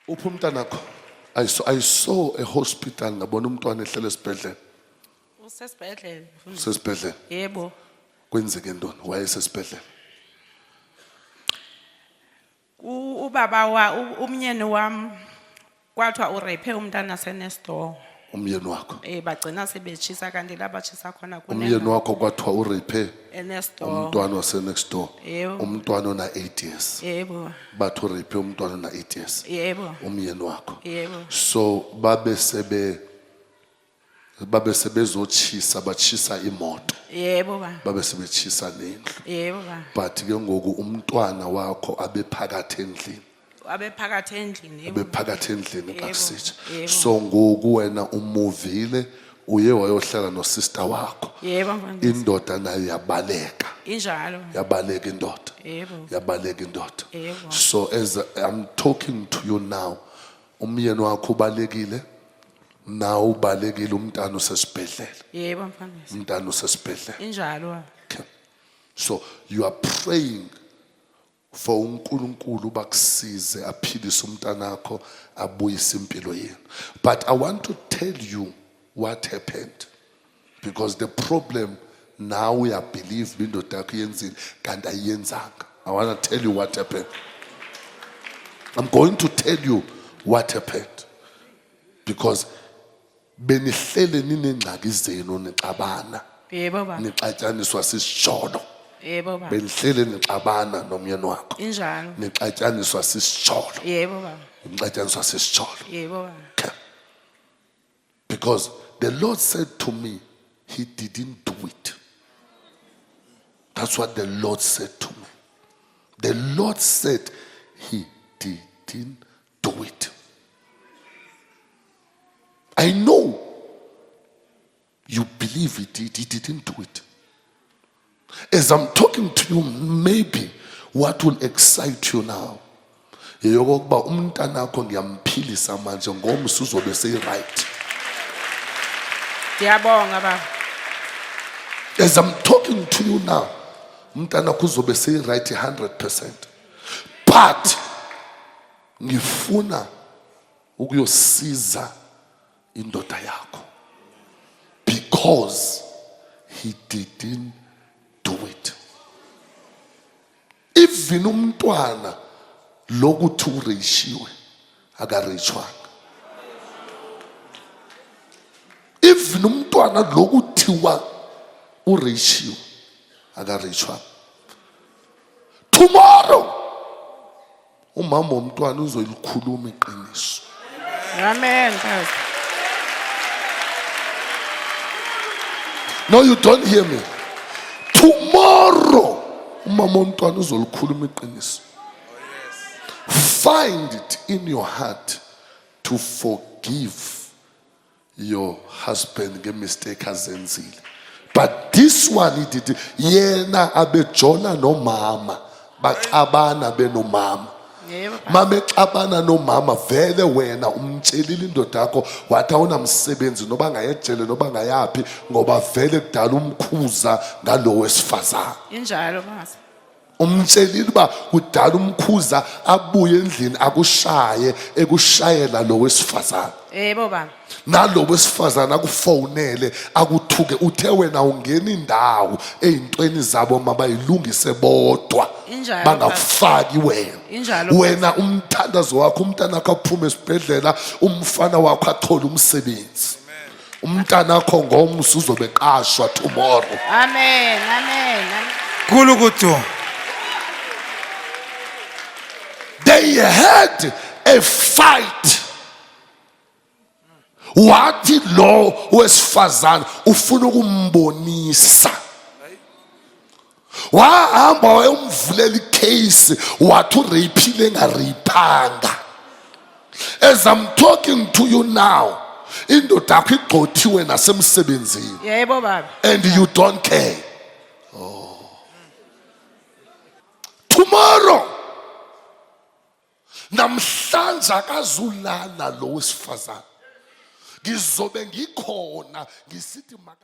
Uphi umntanakho? I saw a hospital ngabona umntwana ehlele esibhedlela. Usesibhedlela. Sesibhedlela. Yebo. Kwenzeke ntoni? Wayesesibhedlela. Ubaba umnyeni wami kwathiwa urape umntana seNestor. Umyeni wakho. Bagcina sebetshisa kanti labachisa khona Umyeni wakho kwathiwa urape eNestor. umntwana wasenext door. Yebo. Umntwana ona 8 years. Yebo. Bathu urape umntwana ona 8 years. Yebo. Umyeni wakho. Yebo. So babe sebezotshisa bachisa imoto. Yebo ba. Babe sebechisa nendlu. Yebo ba. But ke ngoku umntwana wakho abephakathi endlini. Abephakathi endlini. Yebo. Abephakathi endlini kaSitsha. Yebo. So ngoku wena umuvile uye wayohlala no sister wakho. Yebo mfundisi. Indoda nayo yabaleka. Injalo. Yabaleka indoda. Yebo. Yabaleka indoda. Yebo. So as I'm talking to you now, umyeni wakho ubalekile. Now ubalekile umntana usesibhedlela. Yebo mfundisi. Umntana usesibhedlela. Injalo. Okay. So you are praying for uNkulunkulu bakusize aphilise umntanakho abuyise impilo yenu. But I want to tell you what happened, because the problem now we are believe indoda yakho yenzile kanti ayiyenzanga. I want to tell you what happened. I'm going to tell you what happened, because benihlele ninengxaki zenu nixabana. Yebo ba. Nixatyaniswa sisijolo. Yebo ba. Benihlele nixabana nomyeni wakho. Injalo. Nixatyaniswa sisijolo. Yebo ba. Nixatyaniswa sisijolo. Yebo ba. Okay. Because the Lord said to me, He didn't do it. That's what the Lord said to me. The Lord said He didn't do it. I know you believe it, He didn't do it. As I'm talking to you, maybe what will excite you now, yokokuba umntanakho ngiyamphilisa manje ngomso uzobe sey-right. Ngiyabonga ba. As I'm talking to you now, umntanakho uzobe sey-right 100%. But ngifuna ukuyosiza indoda yakho, because he didn't do it. Even umntwana lokuthi ureishiwe akarechwanga. Even umntwana lokuthiwa ureishiwe akarechwanga. Tomorrow umama womntwana uzoyikhuluma iqiniso. Amen, Pastor. No, you don't hear me. Tomorrow umama womntwana uzolikhuluma iqiniso. Find it in your heart to forgive your husband nge mistake azenzile. But this one he did. Yena abejona no mama, baxabana benomama. Mama exabana nomama vele wena umtshelile indoda yakho wathi awunamsebenzi noba ngayejele noba ngayapi ngoba vele kudala umkhuza ngalo wesifazana. Injalo Pastor. Umtshelile uba kudala umkhuza abuye endlini akushaye ekushayela lo wesifazana. Yebo ba. Nalo wesifazana akufonele akuthuke uthe wena ungena indawo eyintweni zabo mabayilungise bodwa bangafaki wena. Wena umthandazo wakho umntana wakho aphuma esibhedlela umfana wakho athola umsebenzi. Umntana wakho ngomso uzobe qashwa tomorrow. Amen, amen. Kulukutu. They had a fight. Wathi lo wesifazana ufuna ukumbonisa. Wahamba wayomvulela icase wathi urapile engarapanga. As I'm talking to you now, indoda yakho igxothiwe nasemsebenzini. Yebo baba. And you don't care. Oh. Tomorrow namhlanje akazulala lo wesifazana. Ngizobe ngikhona ngisithi maka